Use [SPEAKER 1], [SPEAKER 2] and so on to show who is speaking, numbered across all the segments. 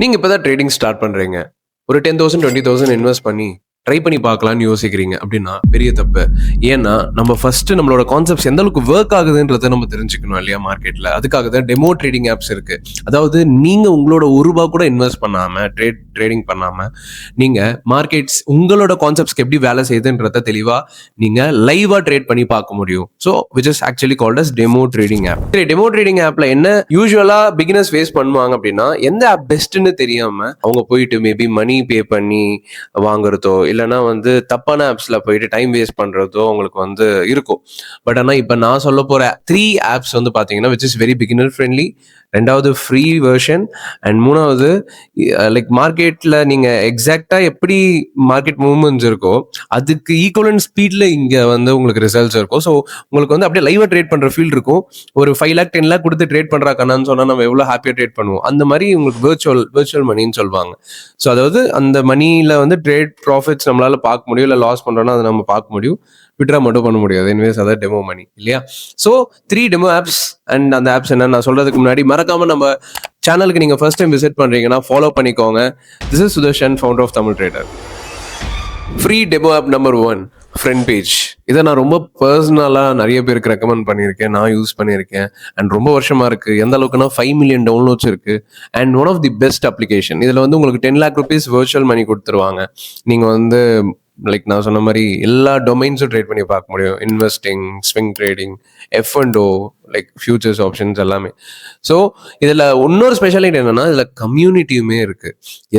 [SPEAKER 1] நீங்க இப்பதான் trading start பண்றீங்க. ஒரு 10,000 20,000 இன்வெஸ்ட் பண்ணி ட்ரை பண்ணி பார்க்கலாம்னு யோசிக்கிறீங்க அப்படின்னா பெரிய தப்பு. ஏன்னா நம்ம ஃபர்ஸ்ட் நம்மளோட கான்செப்ட்ஸ் எந்த அளவுக்கு ஒர்க் ஆகுதுன்றதை நம்ம தெரிஞ்சுக்கணும் இல்லையா மார்க்கெட்ல. அதுக்காக தான் டெமோ ட்ரேடிங் ஆப்ஸ் இருக்கு. அதாவது நீங்க உங்களோட ₹1 கூட இன்வெஸ்ட் பண்ணாம ட்ரேடிங் பண்ணாம நீங்க மார்க்கெட்ஸ் உங்களோட கான்செப்ட்ஸ்க்கு எப்படி வேலை செய்யுதுன்றத தெளிவா நீங்க லைவா ட்ரேட் பண்ணி பார்க்க முடியும். So which is actually called as demo trading app. Demo trading ஆப்ல என்ன யூஸ்வலா பிகினர்ஸ் ஃபேஸ் பண்ணுவாங்க அப்படின்னா, எந்த ஆப் பெஸ்ட்னு தெரியாம அவங்க போயிட்டு மேபி மணி பே பண்ணி வாங்குறதோ இல்லைன்னா வந்து தப்பான ஆப்ஸ்ல போயிட்டு டைம் வேஸ்ட் பண்றதோ உங்களுக்கு வந்து இருக்கும். பட் ஆனால் இப்போ நான் சொல்ல போற 3 ஆப்ஸ் வந்து பாத்தீங்கன்னா which is very beginner friendly, ரெண்டாவது ஃப்ரீ வெர்ஷன் அண்ட் மூணாவது லைக் மார்க்கெட்ல நீங்க எக்ஸாக்டா எப்படி மார்க்கெட் மூவ்மெண்ட்ஸ் இருக்கோ அதுக்கு ஈக்குவலன்ட் ஸ்பீட்ல இங்க வந்து உங்களுக்கு ரிசல்ட்ஸ் இருக்கும். ஸோ உங்களுக்கு வந்து அப்படியே லைவா ட்ரேட் பண்ற ஃபீல் இருக்கும். ஒரு 5 lakh 10 lakh கொடுத்து ட்ரேட் பண்றா கண்ணான்னு சொன்னா நம்ம எவ்வளவு ஹாப்பியா ட்ரேட் பண்ணுவோம். அந்த மாதிரி உங்களுக்கு வெர்ச்சுவல் மணின்னு சொல்லுவாங்க. ஸோ அதாவது அந்த மணியில வந்து ட்ரேட் ப்ராஃபிட்ஸ் நம்மளால பார்க்க முடியும், இல்லை லாஸ் பண்றோம்னா அதை நம்ம பார்க்க முடியும், விட்ரா மட்டும் பண்ண முடியாது. எனிவேஸ் அதான் டெமோ மணி இல்லையா. ஸோ 3 டெமோ ஆப்ஸ் அண்ட் அந்த ஆப்ஸ் என்ன நான் சொல்றதுக்கு முன்னாடி மறக்காம நம்ம சேனலுக்கு நீங்க ஃபர்ஸ்ட் டைம் விசிட் பண்றீங்கன்னா ஃபாலோ பண்ணிக்கோங்க. This is Sudarshan, founder of Tamil trader. Free demo app number 1 front page. இதை நான் ரொம்ப பர்சனலாக நிறைய பேருக்கு ரெக்கமெண்ட் பண்ணியிருக்கேன், நான் யூஸ் பண்ணியிருக்கேன் அண்ட் ரொம்ப வருஷமா இருக்கு. எந்த அளவுக்குன்னா 5 million டவுன்லோட்ஸ் இருக்கு and one of the best application. இதில் வந்து உங்களுக்கு 10 lakh rupees வெர்ச்சுவல் மணி கொடுத்துருவாங்க. நீங்கள் வந்து லைக் நான் சொன்ன மாதிரி எல்லா டொமைன்ஸும் ட்ரேட் பண்ணி பார்க்க முடியும். Investing, swing trading, F&O, like futures options எல்லாமே. ஸோ இதில் இன்னொரு ஸ்பெஷாலிட்டி என்னன்னா இதில் கம்யூனிட்டியுமே இருக்கு.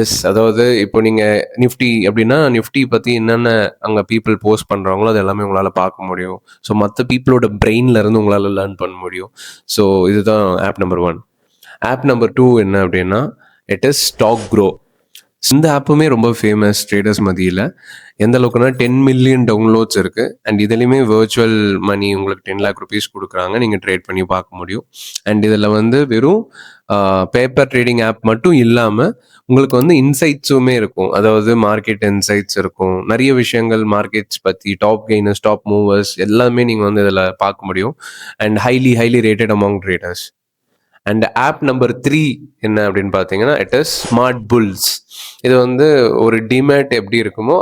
[SPEAKER 1] எஸ், அதாவது இப்போ நீங்கள் நிஃப்டி அப்படின்னா நிஃப்டி பற்றி என்னென்ன அங்கே பீப்புள் போஸ்ட் பண்ணுறாங்களோ அது எல்லாமே உங்களால் பார்க்க முடியும். ஸோ மற்ற பீப்புளோட பிரெயின்ல இருந்து உங்களால் லேர்ன் பண்ண முடியும். ஸோ இதுதான் ஆப் நம்பர் 1. ஆப் நம்பர் 2 என்ன அப்படின்னா இட் இஸ் ஸ்டாக் க்ரோ. இந்த ஆப்புமே ரொம்ப ஃபேமஸ் ட்ரேடர்ஸ் மத்தியில். எந்த அளவுக்குன்னா 10 million டவுன்லோட்ஸ் இருக்கு அண்ட் இதுலையுமே வெர்ச்சுவல் மணி உங்களுக்கு 10 lakh rupees கொடுக்குறாங்க. நீங்கள் ட்ரேட் பண்ணி பார்க்க முடியும். அண்ட் இதில் வந்து வெறும் பேப்பர் ட்ரேடிங் ஆப் மட்டும் இல்லாமல் உங்களுக்கு வந்து இன்சைட்ஸுமே இருக்கும். அதாவது மார்க்கெட் இன்சைட்ஸ் இருக்கும், நிறைய விஷயங்கள் மார்க்கெட்ஸ் பற்றி, டாப் கெய்னர்ஸ், டாப் மூவர்ஸ் எல்லாமே நீங்கள் வந்து இதில் பார்க்க முடியும். And highly rated among traders. And app number 3 என்ன அப்படின்னு பார்த்தீங்கன்னா இட் இஸ் ஸ்மார்ட் புல்ஸ். இது வந்து ஒரு டிமேட் எப்படி இருக்குமோ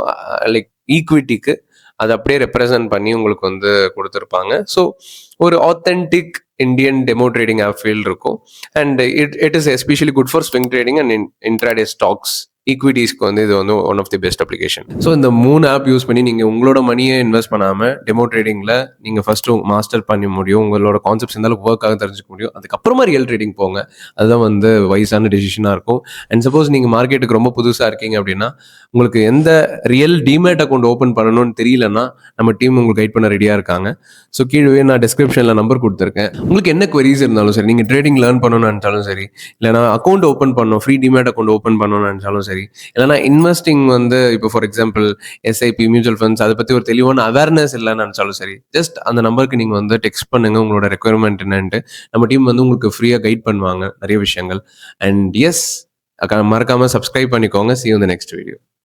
[SPEAKER 1] லைக் ஈக்விட்டிக்கு அதை அப்படியே ரெப்ரசன்ட் பண்ணி உங்களுக்கு வந்து கொடுத்துருப்பாங்க. ஸோ ஒரு authentic Indian demo trading app feel இருக்கும். And it is especially good for swing trading and intraday stocks, ஈக்விட்டிஸ்க்கு வந்து இது வந்து one of the best application. So இந்த 3 ஆப் யூஸ் பண்ணி நீங்கள் உங்களோட மணியை இன்வெஸ்ட் பண்ணாமல் டெமோ ட்ரேடிங்கில் நீங்கள் ஃபர்ஸ்ட்டு மாஸ்டர் பண்ண முடியும். உங்களோட கான்செப்ட்ஸ் எந்த அளவுக்கு ஒர்க் ஆக தெரிஞ்சுக்க முடியும். அதுக்கப்புறமா ரியல் ட்ரேடிங் போங்க. அதுதான் வந்து வயசான டெசிஷனாக இருக்கும். அண்ட் சப்போஸ் நீங்கள் மார்க்கெட்டுக்கு ரொம்ப புதுசாக இருக்கீங்க அப்படின்னா உங்களுக்கு எந்த ரியல் டிமேட் அக்கௌண்ட் ஓப்பன் பண்ணணும்னு தெரியலன்னா நம்ம டீம் உங்களுக்கு கைட் பண்ண ரெடியாக இருக்காங்க. ஸோ கீழே நான் டிஸ்கிரிப்ஷனில் நம்பர் கொடுத்துருக்கேன். உங்களுக்கு என்ன குவரிஸ் இருந்தாலும் சரி, நீங்கள் ட்ரேடிங் லேர்ன் பண்ணணும்னு நினச்சாலும் சரி, இல்லைனா அக்கௌண்ட் ஓப்பன் பண்ணணும், ஃப்ரீ டிமேட் அக்கௌண்ட் ஓப்பன் பண்ணணும்னு நினச்சாலும் சரி, இல்லைனா இன்வெஸ்டிங் வந்து இப்போ for example SIP, mutual funds அதை பற்றி ஒரு தெளிவான அவேர்னஸ் இல்லைன்னு நினச்சாலும் சரி, ஜஸ்ட் அந்த நம்பருக்கு நீங்கள் வந்து டெக்ஸ்ட் பண்ணுங்க உங்களோட ரெக்குயர்மெண்ட் என்னன்ட்டு. நம்ம டீம் வந்து உங்களுக்கு ஃப்ரீயாக கைட் பண்ணுவாங்க நிறைய விஷயங்கள். அண்ட் எஸ், மறக்காமல் சப்ஸ்கிரைப் பண்ணிக்கோங்க. See you in the next video.